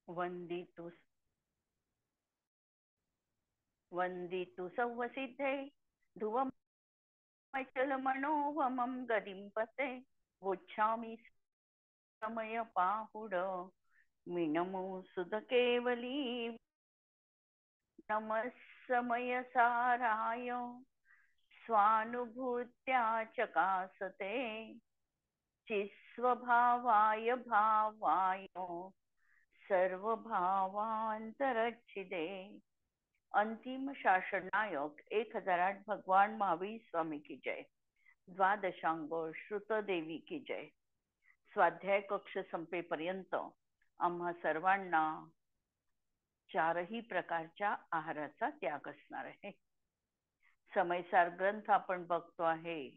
वंदितु वंदितु सौवसिद्धे ध्रुवमचलमनोवमं गदिं पते वोच्छामि समयपाहुड मिनमो सुधकेवली नमः समयसाराय स्वानुभूत्या चकासते चिस्वभावाय भावाय सर्वभावांतरच्छिदे। अंतिम शासन नायक 1008 भगवान महावीर स्वामी की जय। द्वादशांग श्रुत देवी की जय। स्वाध्याय कक्ष संपेपर्यंत आम्हा सर्वांना चारही प्रकारच्या आहाराचा त्याग असणार आहे। समयसार ग्रंथ आपण बघतो आहे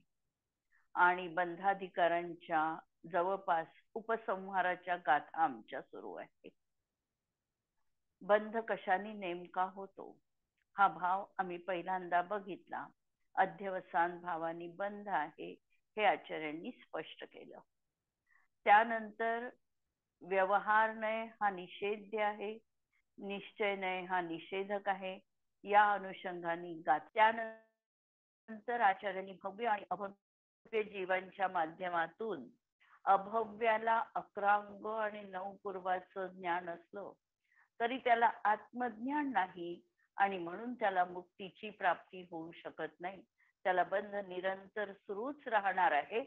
आणि बंधाधिकारांच्या जवळपास उपसंहाराच्या गाथा आमच्या सुरू आहे। बंध कशाने नेमका होतो हा भाव आम्ही पहिल्यांदा बघितला। अध्यवसान भावानी बंध आहे हे आचार्यांनी स्पष्ट केलं। त्यानंतर व्यवहार नय हा निषेध्य आहे, निश्चय नय हा निषेधक आहे। या अनुषंगाने त्यानंतर आचार्यांनी भव्य आणि अभव्य जीवांच्या माध्यमातून अभव्याला 11 अंग आणि 9 पूर्वाचं ज्ञान असलं तरी त्याला आत्मज्ञान नाही आणि म्हणून त्याला मुक्तीची प्राप्ती होऊ शकत नाही। त्याला बंध निरंतर सुरूच राहणार आहे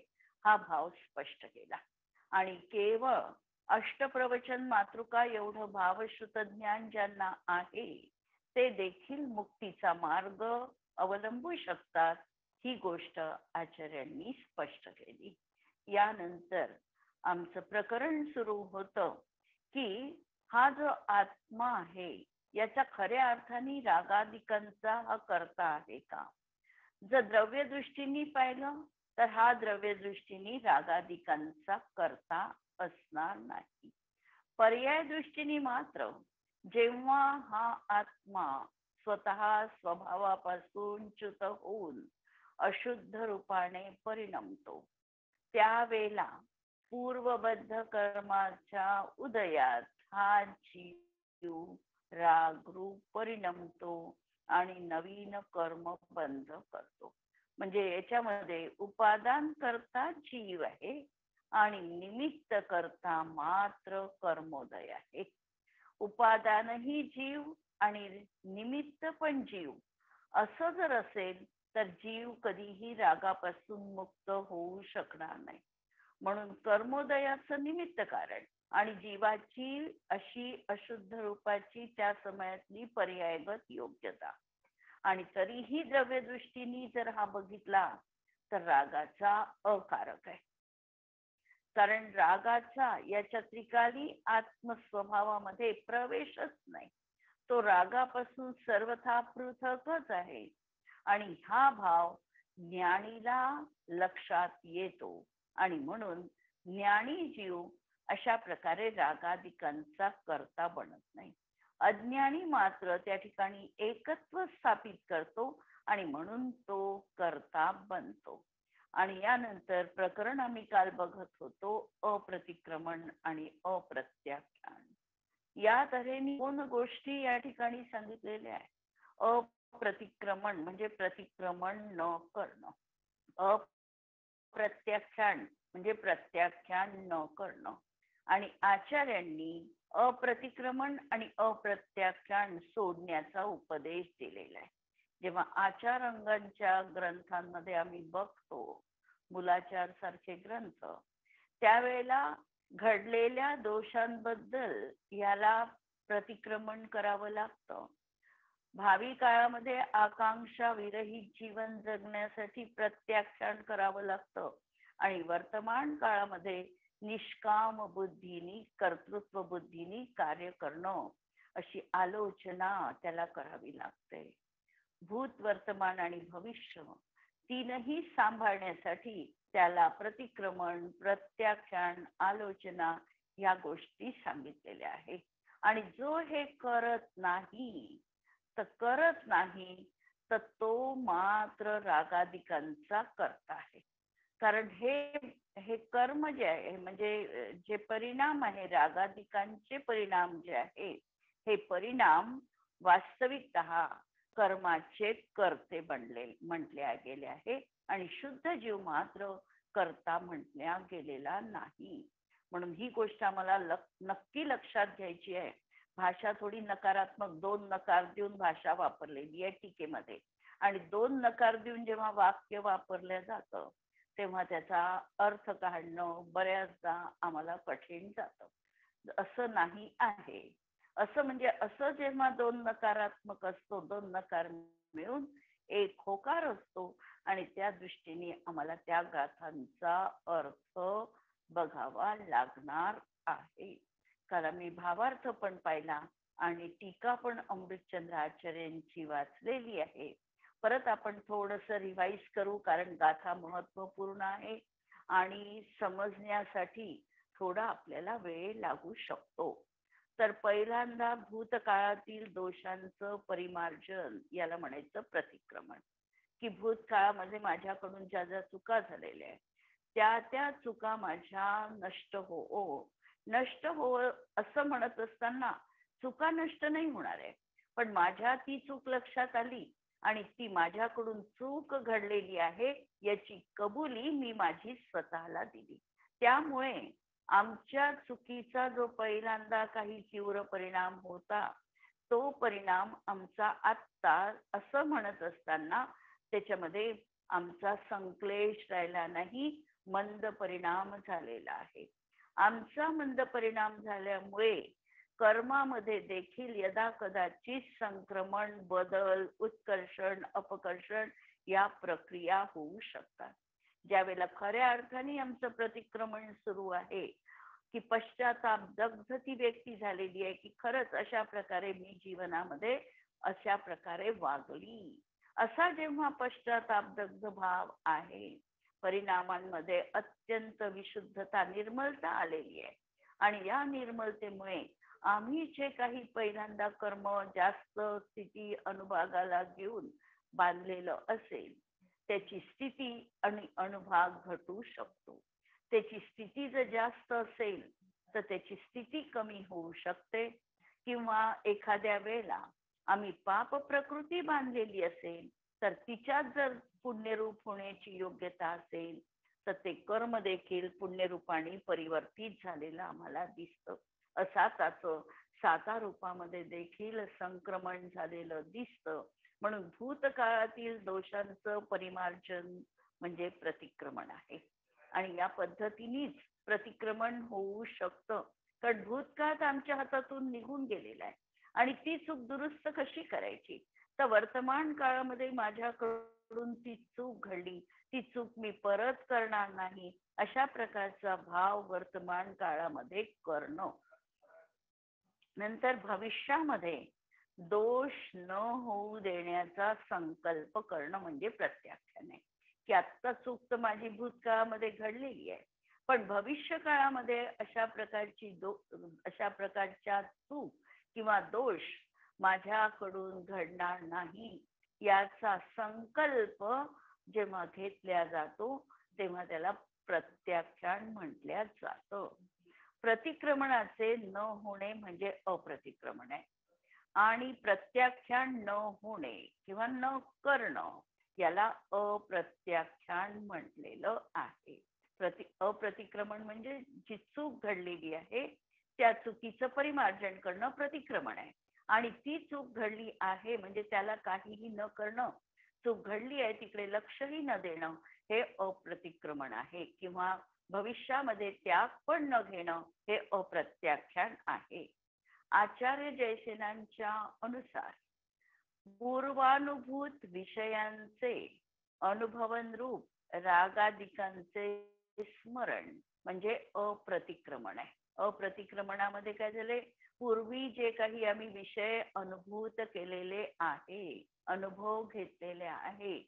हा भाव स्पष्ट केला। आणि केवळ अष्टप्रवचन मातृका एवढं भावश्रुत ज्ञान ज्यांना आहे ते देखील मुक्तीचा मार्ग अवलंबू शकतात ही गोष्ट आचार्यांनी स्पष्ट केली। यानंतर आमचं प्रकरण सुरू होतं की हा जो आत्मा आहे याचा खऱ्या अर्थाने रागादिकांचा हा करता आहे का। जर द्रव्य दृष्टीने पाहिलं तर हा द्रव्य दृष्टीने रागादिकांचा करता असणार नाही। पर्याय दृष्टीने मात्र जेव्हा हा आत्मा स्वतः स्वभावापासून च्युत होऊन अशुद्ध रूपाने परिणमतो त्यावेळेला पूर्वबद्ध कर्माच्या उदयात हा जीव रागरूप परिणमतो आणि नवीन कर्म बंध करतो। म्हणजे याच्यामध्ये उपादान करता जीव आहे आणि निमित्त करता मात्र कर्मोदय आहे। उपादानही जीव आणि निमित्त पण जीव असं जर असेल तर जीव कधीही रागापासून मुक्त होऊ शकणार नाही। म्हणून कर्मोदयाचं निमित्त कारण आणि जीवाची अशी अशुद्ध रूपाची त्या समयातली पर्यायगत योग्यता। आणि तरीही द्रव्य दृष्टीने जर हा बघितला तर रागाचा अकारक आहे। कारण रागाचा याच्या त्रिकाली आत्मस्वभावामध्ये प्रवेशच नाही। तो रागापासून सर्वथा पृथकच आहे आणि हा भाव ज्ञानीला लक्षात येतो आणि म्हणून ज्ञानी जीव अशा प्रकारे रागादिकांचा करता बनत नाही। अज्ञानी मात्र त्या ठिकाणी एकत्व स्थापित करतो आणि म्हणून तो करता बनतो। आणि यानंतर प्रकरण आम्ही काल बघत होतो अप्रतिक्रमण आणि अप्रत्याख्यान। या तऱ्हेने 2 गोष्टी या ठिकाणी सांगितलेल्या आहे। अप्रतिक्रमण म्हणजे प्रतिक्रमण न करणं, अप्रत्याख्यान म्हणजे प्रत्याख्यान न करणं। आणि आचार्यांनी अप्रतिक्रमण आणि अप्रत्याख्यान सोडण्याचा उपदेश दिलेला आहे। जेव्हा आचार अंगांच्या ग्रंथांमध्ये आम्ही बघतो मूलाचार सारखे ग्रंथ त्यावेळेला घडलेल्या दोषांबद्दल याला प्रतिक्रमण करावं लागतं। भावी काळामध्ये आकांक्षा विरहित जीवन जगण्यासाठी प्रत्याख्यान करावं लागतं आणि वर्तमान काळामध्ये निष्काम बुद्धीनी कर्तृत्व बुद्धीनी कार्य करणं अशी आलोचना त्याला करावी लागते। भूत वर्तमान आणि भविष्य तीनही सांभाळण्यासाठी त्याला प्रतिक्रमण प्रत्याख्यान आलोचना या गोष्टी सांगितलेल्या आहेत। आणि जो हे करत नाही तर तो मात्र रागादिकांचा करता आहे। कारण हे कर्म जे आहे म्हणजे जे परिणाम आहे, रागादिकांचे परिणाम जे आहे, हे परिणाम वास्तविकत कर्माचे कर्ते म्हटल्या गेले आहे आणि शुद्ध जीव मात्र करता म्हटल्या गेलेला नाही. म्हणून ही गोष्ट आम्हाला नक्की लक्षात घ्यायची आहे. भाषा थोडी नकारात्मक, 2 नकार देऊन भाषा वापरलेली आहे टीकेमध्ये, आणि 2 नकार देऊन जेव्हा वाक्य वापरलं जातं तेव्हा त्याचा अर्थ काढणं बऱ्याचदा आम्हाला कठीण जातं. असं नाही आहे. असं म्हणजे असं जेव्हा 2 नकारात्मक असतो, 2 नकार मिळून एक होकार असतो आणि त्या दृष्टीने आम्हाला त्या गाथांचा अर्थ बघावा लागणार आहे. कारण मी भावार्थ पण पाहिला आणि टीका पण अमृतचंद्र आचार्यांची वाचलेली आहे. परत आपण थोडस रिवाइज करू, कारण गाथा महत्वपूर्ण आहे आणि समजण्यासाठी थोडा आपल्याला वेळ लागू शकतो. तर पहिल्यांदा भूतकाळातील दोषांचं परिमार्जन याला म्हणायचं प्रतिक्रमण. की भूतकाळामध्ये माझ्याकडून ज्या ज्या चुका झालेल्या आहेत त्या चुका माझ्या नष्ट हो असं म्हणत असताना चुका नष्ट नाही होणार आहे, पण माझ्या ती चूक लक्षात आली आणि ती माझ्याकडून चूक घडलेली आहे याची कबुली मी माझी स्वतःला दिली. त्यामुळे आमच्या चुकीचा जो पहिल्यांदा काही तीव्र परिणाम होता तो परिणाम आमचा आत्ता असं म्हणत असताना त्याच्यामध्ये आमचा संक्लेश राहिला नाही, मंद परिणाम झालेला आहे. आमचा मंद परिणाम झाल्यामुळे कर्मामध्ये देखील यदा कदाचित संक्रमण, बदल, उत्कर्षण, अपकर्षण या प्रक्रिया होऊ शकतात. ज्यावेळेला खऱ्या अर्थाने आमचं प्रतिक्रमण सुरू आहे की पश्चाताप दग्ध ती व्यक्ती झालेली आहे की खरंच अशा प्रकारे मी जीवनामध्ये अशा प्रकारे वागली, असा जेव्हा पश्चाताप दग्ध भाव आहे, परिणामांमध्ये अत्यंत विशुद्धता, निर्मलता आलेली आहे आणि या निर्मलतेमुळे आम्ही जे काही पहिल्यांदा कर्म जास्त स्थिती अनुभागाला घेऊन बांधलेलं असेल त्याची स्थिती आणि अनुभाग घटू शकतो. त्याची स्थिती जर जास्त असेल तर त्याची स्थिती कमी होऊ शकते, किंवा एखाद्या वेळेला आम्ही पाप प्रकृती बांधलेली असेल तर तिच्यात जर पुण्यरूप होण्याची योग्यता असेल तर ते कर्म देखील पुण्यरूपाने परिवर्तित झालेलं आम्हाला दिसतं. असाच साता रूपामध्ये देखील संक्रमण झालेलं दिसतं. म्हणून भूतकाळातील दोषांचं परिमार्जन म्हणजे प्रतिक्रमण आहे आणि या पद्धतीनेच प्रतिक्रमण होऊ शकतं. कारण भूतकाळ आमच्या हातातून निघून गेलेला आहे आणि ती चूक दुरुस्त कशी करायची, तर वर्तमान काळामध्ये माझ्याकडून ती चूक घडली, ती चूक मी परत करणार नाही अशा प्रकारचा भाव वर्तमान काळामध्ये करणं. नंतर भविष्यामध्ये दोष न होऊ देण्याचा संकल्प करणं म्हणजे प्रत्याख्यान आहे. की आत्ता चूक तर माझी भूतकाळामध्ये घडलेली आहे, पण भविष्य काळामध्ये अशा प्रकारच्या चूक किंवा दोष माझ्याकडून घडणार नाही याचा संकल्प जेव्हा घेतला जातो तेव्हा त्याला प्रत्याख्यान म्हटल्या जातं. प्रतिक्रमणाचे न होणे म्हणजे अप्रतिक्रमण आहे आणि प्रत्याख्यान न होणे किंवा न करणं याला अप्रत्याख्यान म्हटलेलं आहे. अप्रतिक्रमण म्हणजे जी चूक घडलेली आहे त्या चुकीचं परिमार्जन करणं प्रतिक्रमण आहे, आणि ती चूक घडली आहे म्हणजे त्याला काहीही न करणं, चूक घडली आहे तिकडे लक्षही न देणं हे अप्रतिक्रमण आहे, किंवा भविष्यामध्ये त्याग पण न घेणं हे अप्रत्याख्यान आहे. आचार्य जयसेनांच्या अनुसार पूर्वानुभूत विषयांचे अनुभवन रूप रागादिकांचे स्मरण म्हणजे अप्रतिक्रमण आहे. अप्रतिक्रमणामध्ये काय झाले, पूर्वी जे काही आम्ही विषय अनुभूत केलेले आहे, अनुभव घेतलेले आहे,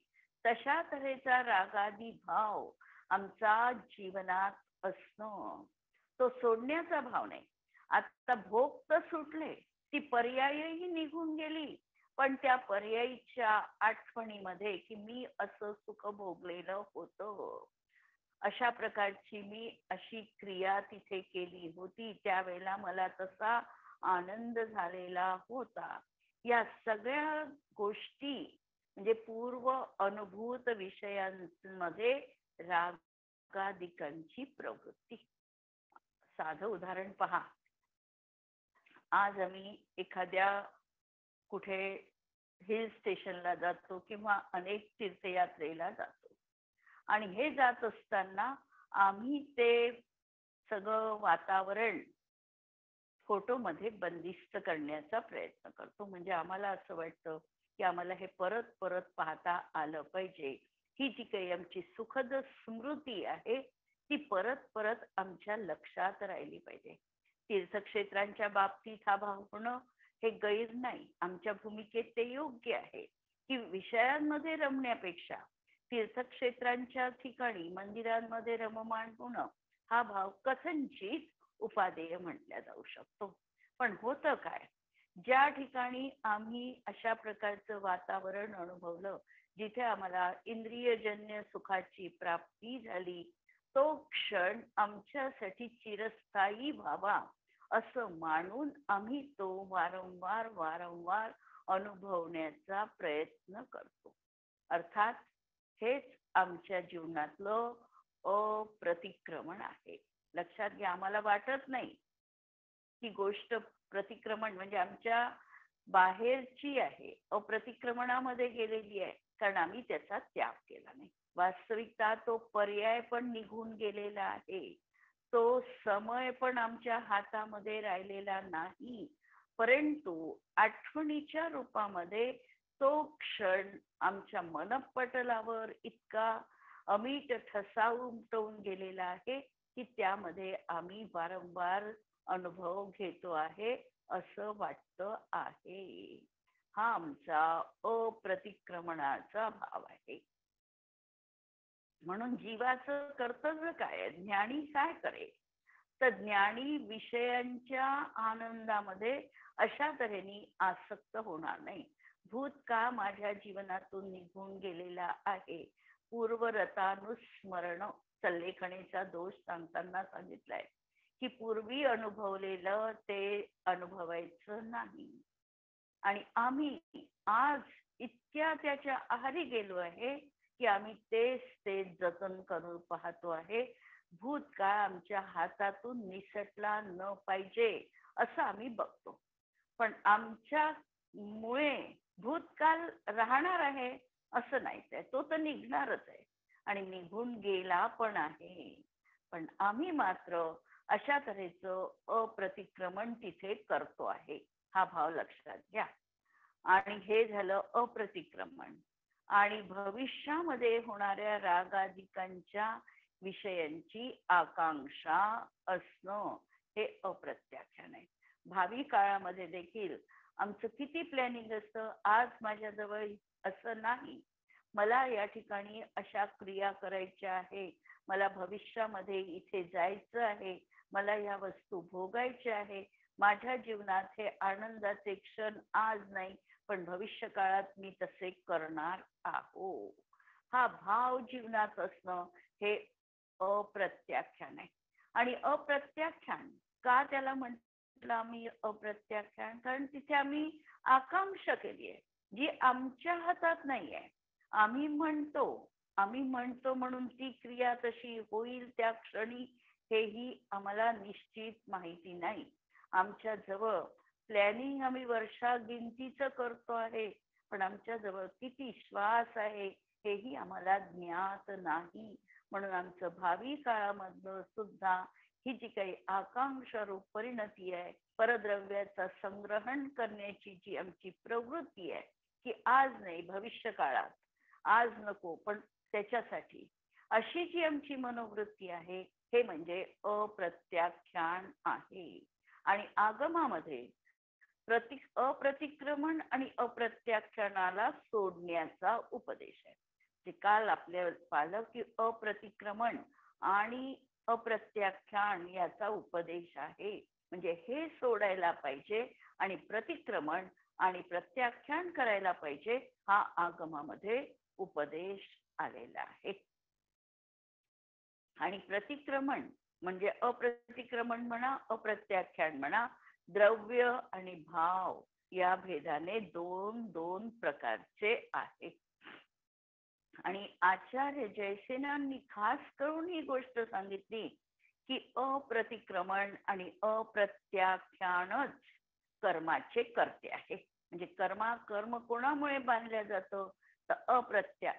तशा तऱ्हेचा रागादी भाव आमचा जीवनात असणं, तो सोडण्याचा भाव नाही. आता भोग तर सुटले, ती पर्यायही निघून गेली, पण त्या पर्यायीच्या आठवणीमध्ये की मी असं सुख भोगलेलं होतं, अशा प्रकारची मी अशी क्रिया तिथे केली होती, त्यावेळेला मला तसा आनंद झालेला होता. या सगळ्या गोष्टी म्हणजे पूर्व अनुभूत विषयांमध्ये रागादिकांची प्रवृत्ती. साधं उदाहरण पहा. आज आम्ही एखाद्या कुठे हिल स्टेशनला जातो किंवा अनेक तीर्थयात्रेला जातो आणि हे जात असताना आम्ही ते सगळं वातावरण फोटोमध्ये बंदिस्त करण्याचा प्रयत्न करतो. म्हणजे आम्हाला असं वाटतं की आम्हाला हे परत परत पाहता आलं पाहिजे. ही जी काही आमची सुखद स्मृती आहे ती परत परत आमच्या लक्षात राहिली पाहिजे. तीर्थक्षेत्रांच्या बाबतीत हा भाव होणं हे गैर नाही. आमच्या भूमिकेत ते योग्य आहे की विषयांमध्ये रमण्यापेक्षा तीर्थक्षेत्रांच्या ठिकाणी मंदिरांमध्ये रममाण होणं हा भाव कथनचित उपादेय म्हटल्या जाऊ शकतो. पण होतं काय, ज्या ठिकाणी आम्ही अशा प्रकारचं वातावरण अनुभवलं जिथे आम्हाला इंद्रियजन्य सुखाची प्राप्ती झाली, तो क्षण आमच्यासाठी चिरस्थायी व्हावा असं मानून आम्ही तो वारंवार वारंवार अनुभवण्याचा प्रयत्न करतो. अर्थात हेच आमच्या जीवनातलं अप्रतिक्रमण आहे. लक्षात घ्या, आम्हाला वाटत नाही ही गोष्ट प्रतिक्रमण म्हणजे आमच्या बाहेरची आहे, अप्रतिक्रमणामध्ये गेलेली आहे, कारण आम्ही त्याचा त्याग केला नाही. वास्तविकता तो पर्याय पण निघून गेलेला आहे. तो समय पण आमच्या हातामध्ये राहिलेला नाही, परंतु आठवणीच्या रूपामध्ये तो क्षण आमच्या मनपटलावर इतका अमिट ठसा उमटवून गेलेला आहे की त्यामध्ये आम्ही वारंवार अनुभव घेतो आहे असं वाटतं आहे. हा आमचा अप्रतिक्रमणाचा भाव आहे. म्हणून जीवाचं कर्तव्य काय, ज्ञानी काय करेल, तर ज्ञानी विषयांच्या आनंदामध्ये अशा तऱ्हेने आसक्त होणार नाही. भूतकाळ माझ्या जीवनातून निघून गेलेला आहे. पूर्वरतानुस्मरण सल्लेखणीचा दोष सांगताना सांगितलाय की पूर्वी अनुभवलेलं ते अनुभवायचं नाही. आणि आम्ही आज इतक्या त्याच्या आहारी गेलो आहे की आम्ही तेच जतन करून पाहतो आहे. भूतकाळ आमच्या हातातून निसटला न पाहिजे असं आम्ही बघतो. पण आमच्या मुळे भूतकाळ राहणार आहे असं नाहीच आहे. तो तर निघणारच आहे आणि निघून गेला पण आहे. पण आम्ही मात्र अशा तऱ्हेचं अप्रतिक्रमण तिथे करतो आहे. हा भाव लक्षात घ्या. आणि हे झालं अप्रतिक्रमण. आणि भविष्यामध्ये होणाऱ्या रागादिकांच्या विषयांची आकांक्षा असणं हे अप्रत्याख्यान आहे. भावी काळामध्ये देखील आमचं किती प्लॅनिंग असतं, आज माझ्याजवळ असं नाही, मला या ठिकाणी अशा क्रिया करायच्या आहे, मला भविष्यामध्ये इथे जायचं आहे, मला या वस्तू भोगायच्या आहे, माझ्या जीवनात हे आनंदाचे क्षण आज नाही पण भविष्य काळात मी तसे करणार आहो. हा भाव जीवनात असणं हे अप्रत्याख्यान आहे. आणि अप्रत्याख्यान का त्याला म्हटलं आम्ही अप्रत्याख्यान, कारण तिथे आम्ही आकांक्षा केली आहे जी आमच्या हातात नाही आहे. आम्ही म्हणतो म्हणून ती क्रिया तशी होईल त्या क्षणी हेही आम्हाला निश्चित माहिती नाही. आमच्या जवळ प्लॅनिंग आम्ही वर्षागिनतीच करतो आहे, पण आमच्या जवळ किती श्वास आहे हेही आम्हाला ज्ञात नाही. म्हणून आमचं भावी काळामधलं सुद्धा ही जी काही आकांक्षा रूप परिणती आहे, परद्रव्याचा संग्रहण करण्याची जी आमची प्रवृत्ती आहे की आज नाही भविष्य काळात, आज नको पण त्याच्यासाठी, अशी जी आमची मनोवृत्ती आहे हे म्हणजे अप्रत्याख्यान आहे. आणि आगमामध्ये अप्रतिक्रमण आणि अप्रत्याख्यानाला सोडण्याचा उपदेश आहे. जे काल आपल्या पाहिलं की अप्रतिक्रमण आणि अप्रत्याख्यान याचा उपदेश आहे. म्हणजे हे सोडायला पाहिजे आणि प्रतिक्रमण आणि प्रत्याख्यान करायला पाहिजे, हा आगमामध्ये उपदेश आलेला आहे. आणि प्रतिक्रमण म्हणजे अप्रतिक्रमण म्हणा, अप्रत्याख्यान म्हणा, द्रव्य आणि भाव या भेदाने दोन दोन प्रकारचे आहे. आणि आचार्य जयसेनांनी खास करून ही गोष्ट सांगितली की अप्रतिक्रमण आणि अप्रत्याख्यानच कर्माचे कर्ते आहे. म्हणजे कर्म कोणामुळे बांधलं जातं, तर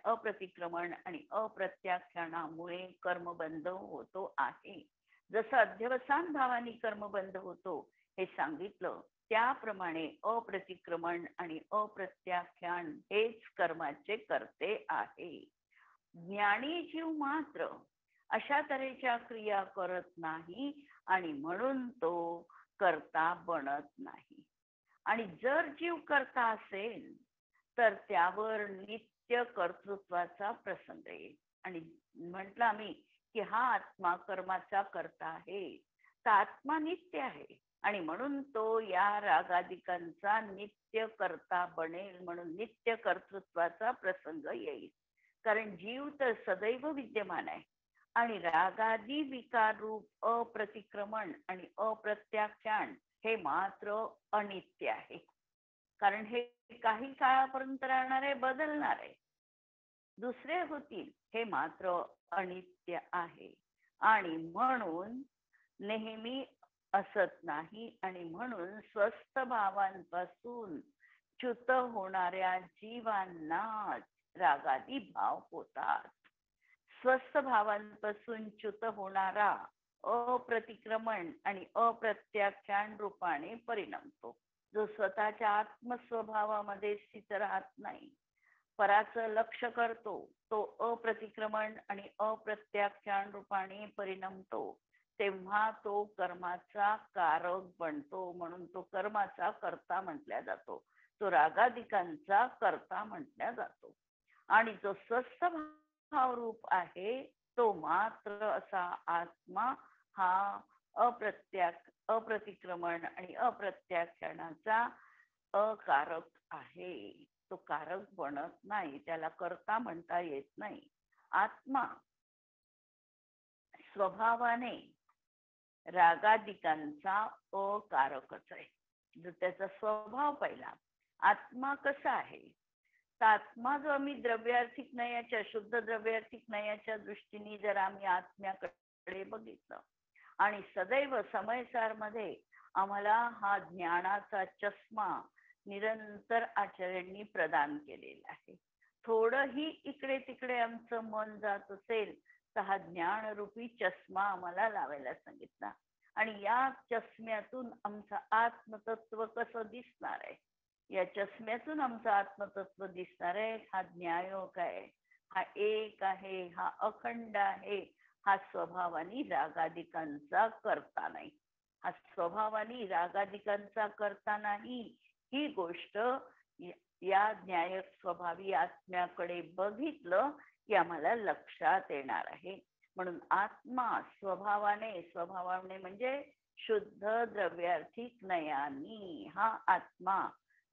अप्रतिक्रमण आणि अप्रत्याख्यानामुळे कर्मबंध होतो आहे. जसं अध्यवसान भावानी कर्मबंध होतो हे सांगितलं, त्याप्रमाणे अप्रतिक्रमण आणि अप्रत्याख्यान हेच कर्माचे कर्ते आहे. ज्ञानी जीव मात्र अशा तऱ्हेच्या क्रिया करत नाही आणि म्हणून तो कर्ता बनत नाही. आणि जर जीव करता असेल तर त्यावर नित्य कर्तृत्वाचा प्रसंग येईल. आणि म्हटलं आम्ही की हा आत्मा कर्माचा करता आहे, तर आत्मा नित्य आहे आणि म्हणून तो या रागादिकांचा नित्य करता बनेल, म्हणून नित्य कर्तृत्वाचा प्रसंग येईल. कारण जीव तर सदैव विद्यमान आहे आणि रागादी विकार रूप अप्रतिक्रमण आणि अप्रत्याख्यान हे मात्र अनित्य आहे. कारण हे काही काळापर्यंत राहणार आहे, बदलणार आहे, दुसरे होतील, हे मात्र अनित्य आहे आणि म्हणून नेहमी असत नाही. आणि म्हणून स्वस्थ भावांपासून च्युत होणाऱ्या जीवांनाच रागादी भाव होतात. स्वस्थ भावांपासून च्युत होणारा अप्रतिक्रमण आणि अप्रत्याख्यान रूपाने परिणमतो. जो स्वतःच्या आत्मस्वभावामध्ये स्थित राहत नाही, पराचं लक्ष करतो, तो अप्रतिक्रमण आणि अप्रत्याख्यान रूपाने परिणमतो. तेव्हा तो कर्माचा कारक बनतो, म्हणून तो कर्माचा कर्ता म्हटला जातो, तो रागादिकांचा कर्ता म्हटला जातो. आणि जो स्वस्थ भाव रूप आहे तो मात्र असा आत्मा हा अप्रतिक्रमण आणि अप्रत्याख्यानाचा अकारक आहे. तो कारक बनत नाही, त्याला कर्ता म्हणता येत नाही. आत्मा स्वभावाने रागादिकांचा अकारकच आहे. जर त्याचा स्वभाव पहिला, आत्मा कसा आहे, तर आत्मा जो आम्ही द्रव्यार्थिक नयाच्या, शुद्ध द्रव्यार्थिक नयाच्या दृष्टीने जर आम्ही आत्म्याकडे बघितलं आणि सदैव समयसार मध्ये आम्हाला हा ज्ञानाचा चष्मा निरंतर आचार्यांनी प्रदान केलेला आहे. थोडंही इकडे तिकडे आमचं मन जात असेल तर हा ज्ञानरूपी चष्मा आम्हाला लावायला सांगितला. आणि या चष्म्यातून आमचं आत्मतत्व कसं दिसणार आहे, या चष्म्यातून आमचं आत्मतत्व दिसणार आहे. हा ज्ञायोग आहे, हा एक आहे, हा अखंड आहे, हा स्वभावानी रागादिकांचा करता नाही, हा स्वभावानी रागादिकांचा करता नाही. ही गोष्ट या न्यायक स्वभावी आत्म्याकडे बघितलं की आम्हाला लक्षात येणार आहे. म्हणून आत्मा स्वभावाने म्हणजे शुद्ध द्रव्यार्थिक नयानी हा आत्मा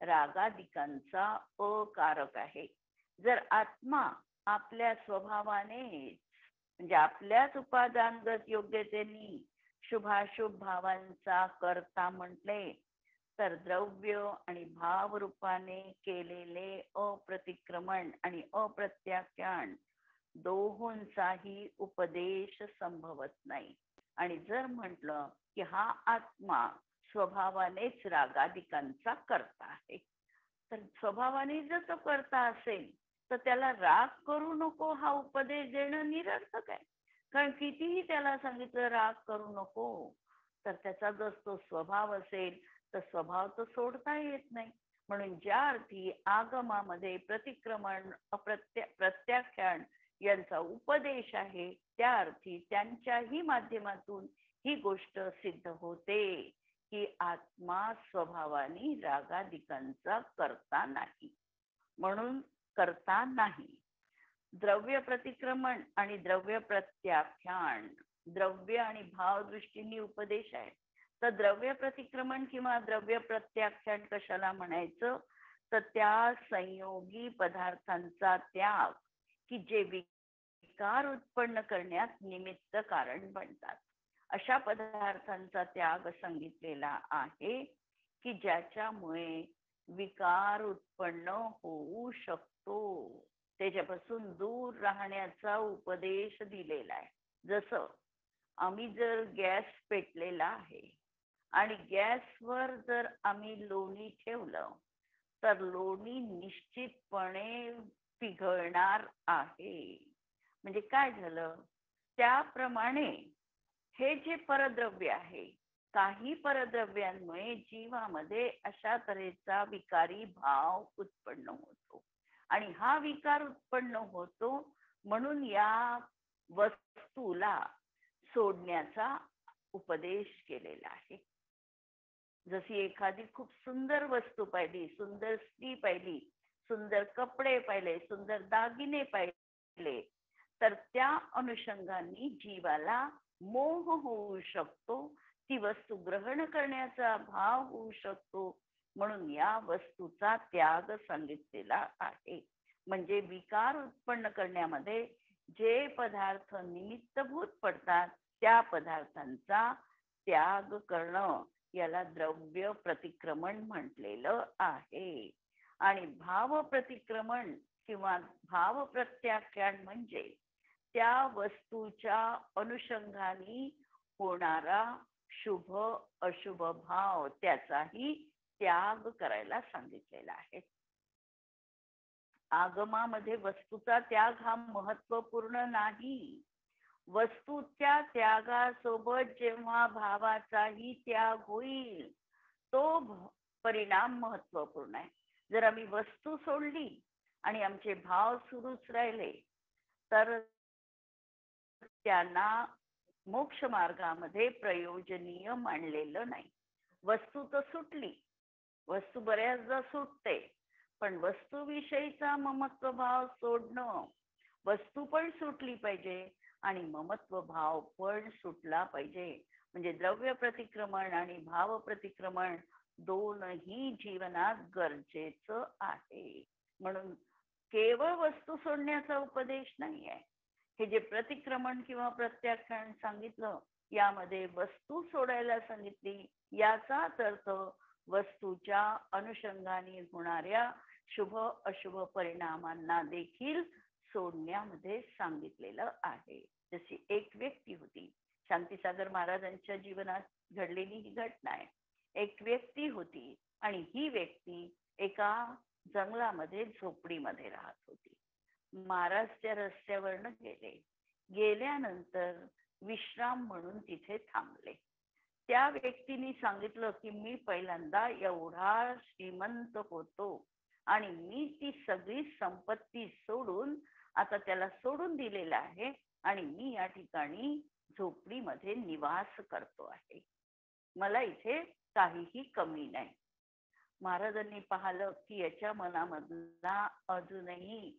रागादिकांचा अकारक आहे. जर आत्मा आपल्या स्वभावाने म्हणजे आपल्याच उपादानगत योग्यतेने शुभाशुभ भावांचा करता म्हटले तर द्रव्य आणि भाव रूपाने केलेले अप्रतिक्रमण आणि अप्रत्याख्यान दोहोंचाही उपदेश संभवत नाही. आणि जर म्हटलं की हा आत्मा स्वभावानेच रागादिकांचा करता आहे, तर स्वभावाने जर तो करता असेल तर त्याला राग करू नको हा उपदेश देणं निरर्थक आहे. कारण कितीही त्याला सांगितलं राग करू नको, तर त्याचा जर तो स्वभाव असेल तर स्वभाव तो सोडता येत नाही. म्हणून ज्या अर्थी आगमामध्ये प्रतिक्रमण प्रत्याख्यान यांचा उपदेश आहे, त्या अर्थी त्यांच्याही माध्यमातून ही गोष्ट सिद्ध होते की आत्मा स्वभावाने रागादिकांचा करता नाही, म्हणून करता नाही. द्रव्य प्रतिक्रमण आणि द्रव्य प्रत्याख्यान द्रव्य आणि भाव दृष्टीने उपदेश आहे. तर द्रव्य प्रतिक्रमण किंवा द्रव्य प्रत्याख्यान कशाला म्हणायचं, तर त्या संयोगी पदार्थांचा त्याग की जे विकार विकार उत्पन्न करण्यात निमित्त कारण बनतात. अशा पदार्थांचा त्याग सांगितलेला आहे की ज्याच्यामुळे विकार उत्पन्न होऊ शकतो. त्याच्यापासून दूर राहण्याचा उपदेश दिलेला आहे. जसं आम्ही जर गॅस पेटलेला आहे आणि गॅसवर जर आम्ही लोणी ठेवलं तर लोणी निश्चितपणे पिघळणार आहे. म्हणजे काय झालं, त्याप्रमाणे हे जे परद्रव्य आहे, काही परद्रव्यांमुळे जीवामध्ये अशा तऱ्हेचा विकारी भाव उत्पन्न होतो आणि हा विकार उत्पन्न होतो म्हणून या वस्तूला सोडण्याचा उपदेश केलेला आहे. जशी एखादी खूप सुंदर वस्तू पाहिली, सुंदर स्त्री पाहिली, सुंदर कपडे पाहिले, सुंदर दागिने पाहिले, तर त्या अनुषंगाने जीवाला मोह होऊ शकतो, ती वस्तू ग्रहण करण्याचा भाव होऊ शकतो. म्हणून या वस्तूचा त्याग सांगितलेला आहे. म्हणजे विकार उत्पन्न करण्यामध्ये जे पदार्थ निमित्तभूत पडतात त्या पदार्थांचा त्याग करणं याला द्रव्य प्रतिक्रमण म्हटलेलं आहे. आणि भाव प्रतिक्रमण किंवा भाव प्रत्याख्यान म्हणजे त्या वस्तूच्या अनुषंगाने होणारा शुभ अशुभ भाव त्याचाही त्याग करायला सांगितलेला आहे. आगमामध्ये वस्तूचा त्याग हा महत्वपूर्ण नाही. वस्तूच्या त्यागासोबत जेव्हा भावाचाही त्याग होईल तो परिणाम महत्वपूर्ण आहे. जर आम्ही वस्तू सोडली आणि आमचे भाव सुरूच राहिले तर त्यांना मोक्ष मार्गामध्ये प्रयोजनीय मानलेलं नाही. वस्तू तर सुटली, वस्तू बऱ्याचदा सुटते, पण वस्तूविषयीचा ममत्व भाव सोडणं, वस्तू पण सुटली पाहिजे आणि ममत्व भाव पण सुटला पाहिजे. म्हणजे द्रव्य प्रतिक्रमण आणि भाव प्रतिक्रमण दोनही जीवनात गरजेचं आहे. म्हणून केवळ वस्तू सोडण्याचा उपदेश नाही आहे. हे जे प्रतिक्रमण किंवा प्रत्याख्यान सांगितलं यामध्ये वस्तू सोडायला सांगितली, याचाच अर्थ वस्तूच्या अनुषंगाने होणाऱ्या शुभ अशुभ परिणामांना देखील सोडण्यामध्ये सांगितलेलं आहे. जशी एक व्यक्ती होती, शांतीसागर महाराजांच्या जीवनात घडलेली ही घटना आहे. एक व्यक्ती होती आणि ही व्यक्ती एका जंगलामध्ये झोपडीमध्ये राहत होती. महाराज त्या रस्त्यावरनं गेल्यानंतर विश्राम म्हणून तिथे थांबले. त्या व्यक्तीने सांगितलं की मी पहिल्यांदा एवढा श्रीमंत होतो आणि मी ती सगळी संपत्ती सोडून आता त्याला सोडून दिलेलं आहे आणि मी या ठिकाणी झोपडीमध्ये निवास करतो आहे. मला इथे काहीही कमी नाही. महाराजांनी पाहिलं की याच्या मनामधला अजूनही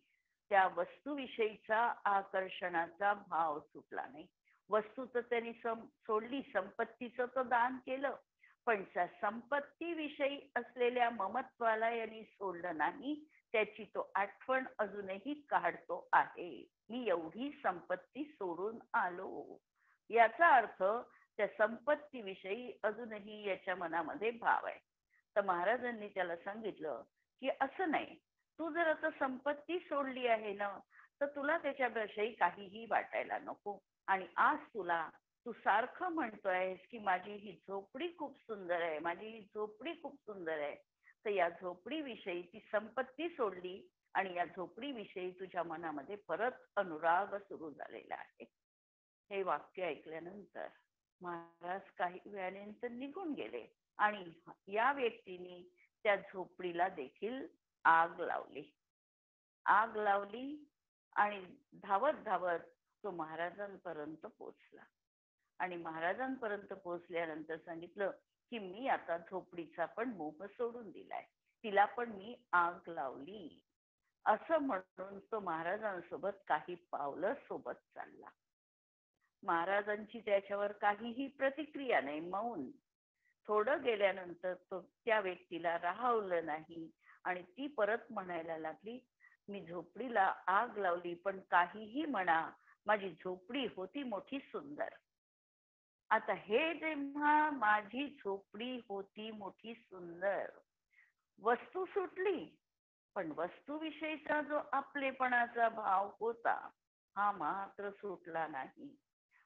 त्या वस्तूविषयीचा आकर्षणाचा भाव सुटला नाही. वस्तू तर त्यांनी सोडली, संपत्तीचं तर दान केलं, पण त्या संपत्तीविषयी असलेल्या ममत्वाला यांनी सोडलं नाही. त्याची तो आठवण अजूनही काढतो आहे. मी एवढी संपत्ती सोडून आलो, याचा अर्थ त्या संपत्तीविषयी अजूनही याच्या मनामध्ये भाव आहे. तर महाराजांनी त्याला सांगितलं की असं नाही, तू जर आता संपत्ती सोडली आहे ना तर तुला त्याच्याविषयी काहीही वाटायला नको. आणि आज तू सारखं म्हणतोयस की माझी ही झोपडी खूप सुंदर आहे, माझी ही झोपडी खूप सुंदर आहे. तर या झोपडीविषयी ती संपत्ती सोडली आणि या झोपडीविषयी तुझ्या मनामध्ये परत अनुराग सुरू झालेला आहे. हे वाक्य ऐकल्यानंतर महाराज काही वेळानंतर निघून गेले आणि या व्यक्तीने त्या झोपडीला देखील आग लावली. आग लावली आणि धावत धावत तो महाराजांपर्यंत पोहोचला आणि महाराजांपर्यंत पोहोचल्यानंतर सांगितलं की मी आता झोपडीचा पण मोह सोडून दिलाय, तिला पण मी आग लावली. असं म्हणून तो महाराजांसोबत काही पावलं सोबत चालला. महाराजांची त्याच्यावर काहीही प्रतिक्रिया नाही, मौन. थोडं गेल्यानंतर तो त्या व्यक्तीला राहवलं नाही आणि ती परत म्हणायला लागली, मी झोपडीला आग लावली पण काहीही म्हणा, माझी झोपडी होती मोठी सुंदर. आता हे जेव्हा माझी झोपडी होती मोठी सुंदर, वस्तू सुटली, पण वस्तूविषयीचा जो आपलेपणाचा भाव होता हा मात्र सुटला नाही.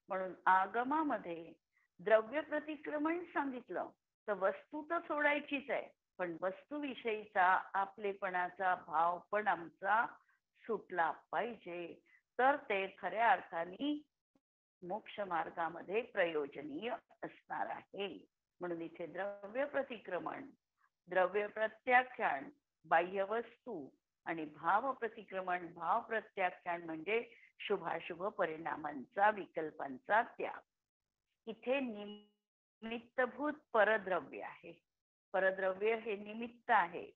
म्हणून आगमामध्ये द्रव्य प्रतिक्रमण सांगितलं तर वस्तू तर सोडायचीच आहे, पण वस्तूविषयीचा आपलेपणाचा भाव पण आमचा सुटला पाहिजे, तर ते खऱ्या अर्थाने मोक्ष मार्गामध्ये प्रयोजनीय असणार आहे. म्हणून इथे द्रव्य प्रतिक्रमण, द्रव्य प्रत्याख्यान, बाह्य वस्तू आणि भाव प्रतिक्रमण, भाव प्रत्याख्यान म्हणजे शुभाशुभ परिणामांचा, विकल्पांचा त्याग. इथे निमित्तभूत परद्रव्य आहे. परद्रव्य हे निमित्त आहे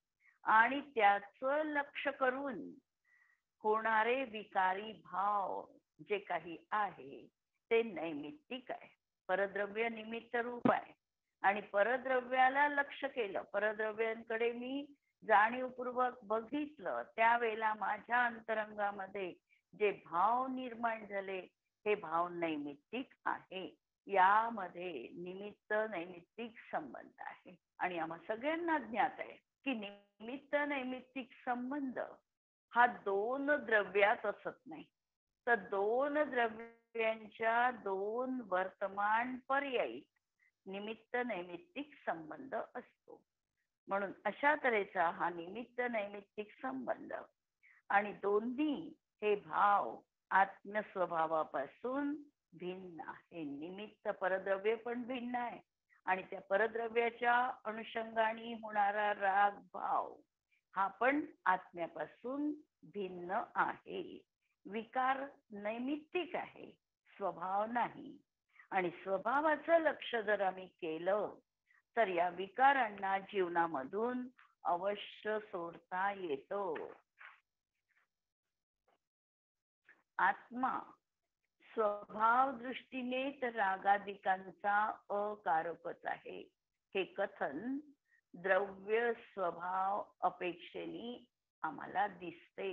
आणि त्याचं लक्ष करून होणारे विकारी भाव जे काही आहे ते नैमित्तिक आहे. परद्रव्य निमित्त रूप आहे आणि परद्रव्याला लक्ष केलं, परद्रव्यांकडे मी जाणीवपूर्वक बघितलं, त्यावेळेला माझ्या अंतरंगामध्ये जे भाव निर्माण झाले हे भाव नैमित्तिक आहे. यामध्ये निमित्त नैमित्तिक संबंध आहे आणि आम्हा सगळ्यांना ज्ञात आहे की निमित्त नैमित्तिक संबंध हा दोन द्रव्यात असत नाही, तर दोन द्रव्यांच्या दोन वर्तमान पर्यायी निमित्त नैमित्तिक संबंध असतो. म्हणून अशा तऱ्हेचा हा निमित्त नैमित्तिक संबंध आणि दोन्ही हे भाव आत्मस्वभावापासून भिन्न आहे. निमित्त परद्रव्य पण भिन्न आहे आणि त्या परद्रव्याच्या अनुषंगाने होणारा राग भाव हा पण आत्म्यापासून भिन्न आहे. विकार नैमित्तिक आहे, स्वभाव नाही. आणि स्वभावाचं लक्ष जर आम्ही केलं तर या विकारांना जीवनामधून अवश्य सोडता येतो. आत्मा स्वभाव दृष्टीने तर रागादिकांचा अकारकच आहे. हे कथन द्रव्य स्वभाव अपेक्षेने आम्हाला दिसते,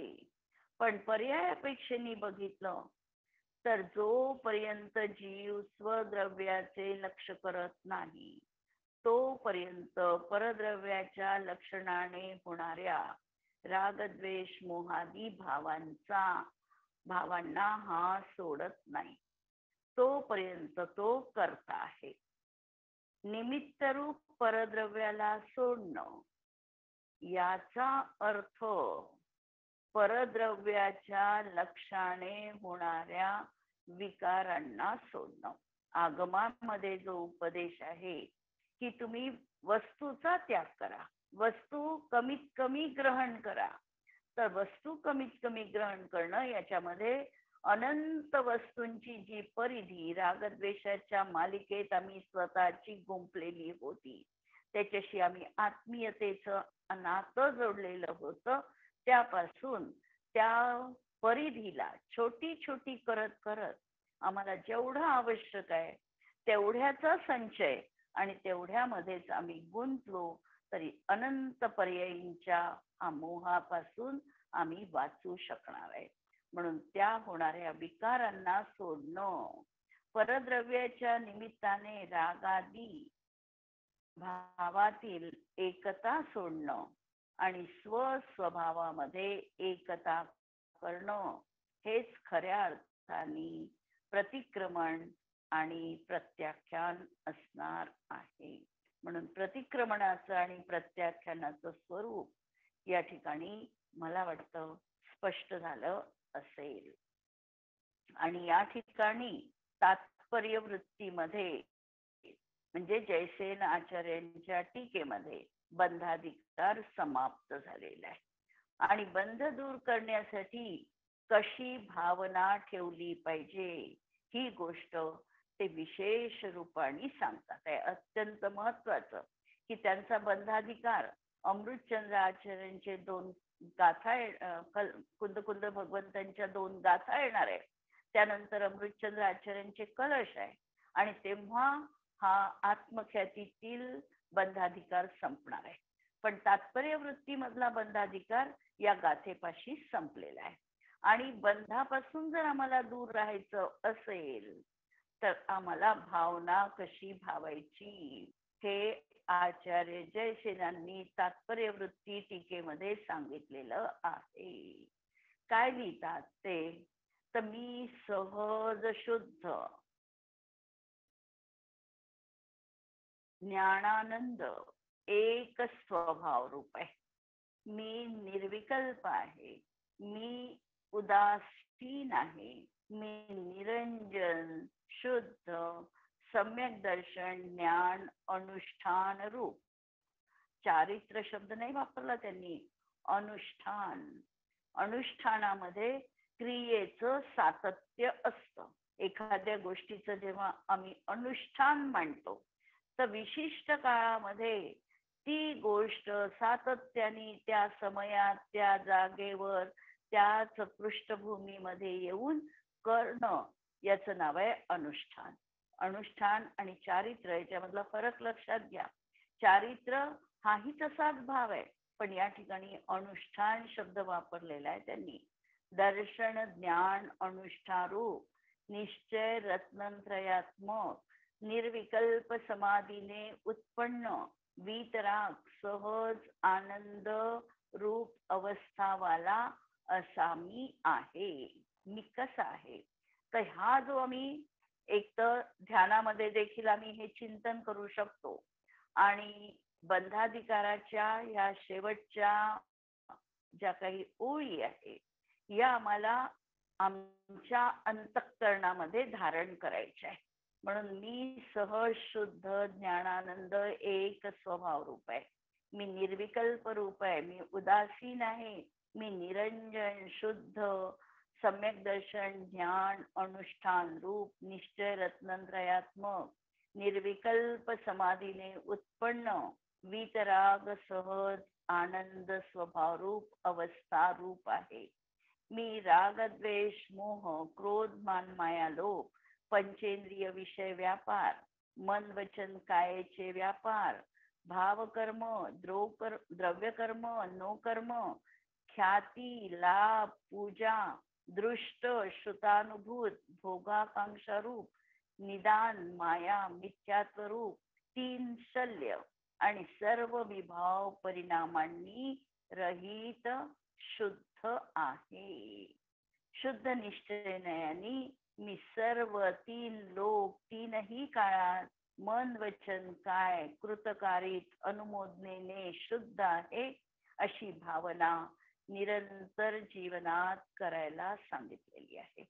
पण पर्याय अपेक्षेने बघितलं तर जोपर्यंत जीव स्वद्रव्याचे लक्ष करत नाही तोपर्यंत परद्रव्याच्या लक्षणाने होणाऱ्या रागद्वेष मोहादी भावांना हा सोडत नाही, तोपर्यंत तो करता आहे. निमित्तरूप परद्रव्याला सोडणं याचा अर्थ परद्रव्याच्या लक्षाने होणाऱ्या विकारांना सोडणं. आगमामध्ये जो उपदेश आहे की तुम्ही वस्तूचा त्याग करा, वस्तू कमीत कमी ग्रहण करा, तर वस्तू कमीत कमी ग्रहण करणं याच्यामध्ये अनंत वस्तूंची जी परिधी रागद्वेषाच्या मालिकेत आम्ही स्वतःची गुंफलेली होती, त्याच्याशी आम्ही आत्मीयतेचं नातं जोडलेलं होतं, त्यापासून त्या परिधीला छोटी छोटी करत करत आम्हाला जेवढं आवश्यक आहे तेवढ्याचा संचय आणि तेवढ्यामध्येच आम्ही गुंतलो तरी अनंत पर्यायींच्या मोहापासून आम्ही वाचू शकणार आहे. म्हणून त्या होणाऱ्या विकारांना सोडणं, परद्रव्याच्या निमित्ताने रागादी भावातील एकता सोडणं आणि स्वस्वभावामध्ये एकता करणं हेच खऱ्या अर्थाने प्रतिक्रमण आणि प्रत्याख्यान असणार आहे. म्हणून प्रतिक्रमणाचं आणि प्रत्याख्यानाचं स्वरूप या ठिकाणी मला वाटतं स्पष्ट झालं असेल. आणि या ठिकाणी तात्पर्य वृत्तीमध्ये म्हणजे जयसेन आचार्यांच्या टीकेमध्ये बंधाधिकार समाप्त झालेला आहे आणि बंध दूर करण्यासाठी कशी भावना ठेवली पाहिजे ही गोष्ट ते विशेष रूपाने सांगतात. आहे अत्यंत महत्वाचं की त्यांचा बंधाधिकार अमृतचंद्र आचार्यांचे दोन गाथा, कुंद कुंद भगवंतांच्या दोन गाथा येणार आहे, त्यानंतर अमृतचंद्र आचार्यांचे कलश आहे आणि तेव्हा हा आत्मख्यातीतील बंधाधिकार संपणार आहे. पण तात्पर्य वृत्तीमधला बंधाधिकार या गाथेपाशी संपलेला आहे. आणि बंधापासून जर आम्हाला दूर राहायचं असेल तर आम्हाला भावना कशी भावायची हे आचार्य जयसेनांनी तात्पर्यवृत्ती टीकेमध्ये सांगितलेलं आहे. काय लिहितात ते, तर मी सहज शुद्ध ज्ञानानंद एक स्वभाव रूप आहे. मी निर्विकल्प आहे, मी उदासीन आहे, मी निरंजन शुद्ध सम्यक दर्शन ज्ञान अनुष्ठान रूप. चारित्र शब्द नाही वापरला त्यांनी, अनुष्ठान. अनुष्ठानामध्ये क्रियेचं सातत्य असतं. एखाद्या गोष्टीचं जेव्हा आम्ही अनुष्ठान मांडतो तर विशिष्ट काळामध्ये ती गोष्ट सातत्याने त्या समयात त्या जागेवर त्याच पृष्ठभूमीमध्ये येऊन करणं याचं नाव आहे अनुष्ठान. अनुष्ठान आणि चारित्र याच्यामधला फरक लक्षात घ्या. चारित्र हाही तसाच भाव आहे, पण या ठिकाणी अनुष्ठान शब्द वापरलेला आहे त्यांनी. दर्शन ज्ञान अनुष्ठारूप निश्चय रत्नत्रयात्मक निर्विकल्प समाधीने उत्पन्न वीतराग सहज आनंद रूप अवस्थावाला असा मी आहे. मी कसा आहे तर हा जो आम्ही एक तर ध्यानामध्ये देखील आम्ही हे चिंतन करू शकतो आणि बंधाधिकाराच्या या शेवटच्या ज्या काही ओळी आहे या आम्हाला आमच्या अंतःकरणामध्ये धारण करायच्या आहे. म्हणून मी सहज शुद्ध ज्ञानानंद एक स्वभाव रूप आहे, मी निर्विकल्प रूप आहे, मी उदासीन आहे, मी निरंजन शुद्ध सम्यक दर्शन ज्ञान अनुष्ठान रूप निश्चय रत्नत्रयात्मक निर्विकल्प समाधीने उत्पन्न वीतराग सहज आनंद स्वभाव रूप अवस्था रूप आहे. मी राग द्वेष मोह क्रोध मान माया लोभ पंचेंद्रिय विषय व्यापार मन वचन कायेचे व्यापार भावकर्म द्रव्यकर्म नो कर्म ख्याती लाभ पूजा दृष्ट श्रुतानुभूत भोगाकांक्षा रूप निदान माया मिथ्यात्व रूप तीन शल्य आणि सर्व विभाव परिणामांनी रहित शुद्ध आहे. शुद्ध निश्चयाने मी सर्व तीन लोक तीनही काळात मन वचन काय कृतकारित अनुमोदनेने शुद्ध आहे अशी भावना निरंतर जीवनात करायला सांगितलेली आहे.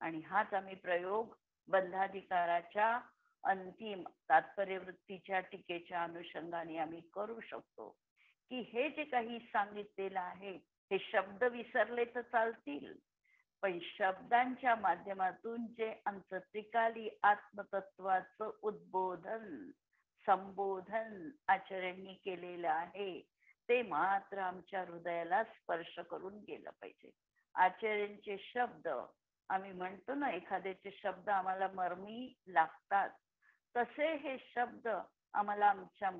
आणि हाच आम्ही प्रयोग बंधाधिकाराच्या अंतिम तात्पर्यवृत्तीच्या टीकेच्या अनुषंगाने आम्ही करू शकतो की हे जे काही सांगितलेलं आहे हे शब्द विसरले तर चालतील, पण शब्दांच्या माध्यमातून जे आमचं त्रिकाली आत्मतत्वाचं उद्बोधन संबोधन आचार्यांनी केलेलं आहे ते मात्र आमच्या हृदयाला स्पर्श करून गेलं पाहिजे. आचार्यांचे शब्द आम्ही म्हणतो ना एखाद्याचे शब्द आम्हाला मर्मी लागतात, तसे हे शब्द आम्हाला आमच्या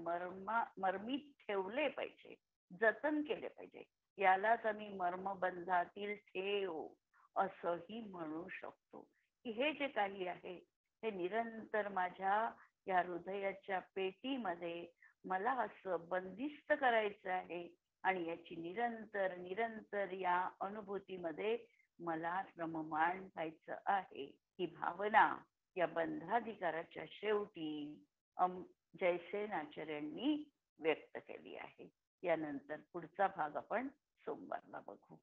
मर्मीत ठेवले पाहिजे, जतन केले पाहिजे. यालाच आम्ही मर्मबंधातील ठेव असंही म्हणू शकतो की हे जे काही आहे हे निरंतर माझ्या या हृदयाच्या पेटीमध्ये मला असं बंदिस्त करायचं आहे आणि याची निरंतर निरंतर या अनुभूतीमध्ये मला रममाण व्हायचं आहे. ही भावना या बंधाधिकाराच्या शेवटी जयसेन आचार्यांनी व्यक्त केली आहे. यानंतर पुढचा भाग आपण सोमवारला बघू.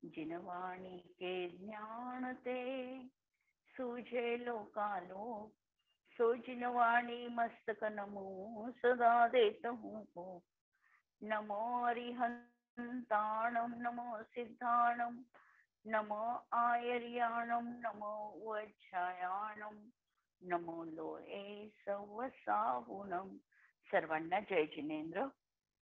जिनवाणी के ज्ञान ते सूझे लोकालोक सो जिनवाणी मस्तक नमो सदा देत हूँ को. नमो अरिहंताणम नमो सिद्धाणम नमो आयर्याणम नमो वज्रायाणम नमो लोये सवसाहुणम. सर्वांना जय जिनेंद्र.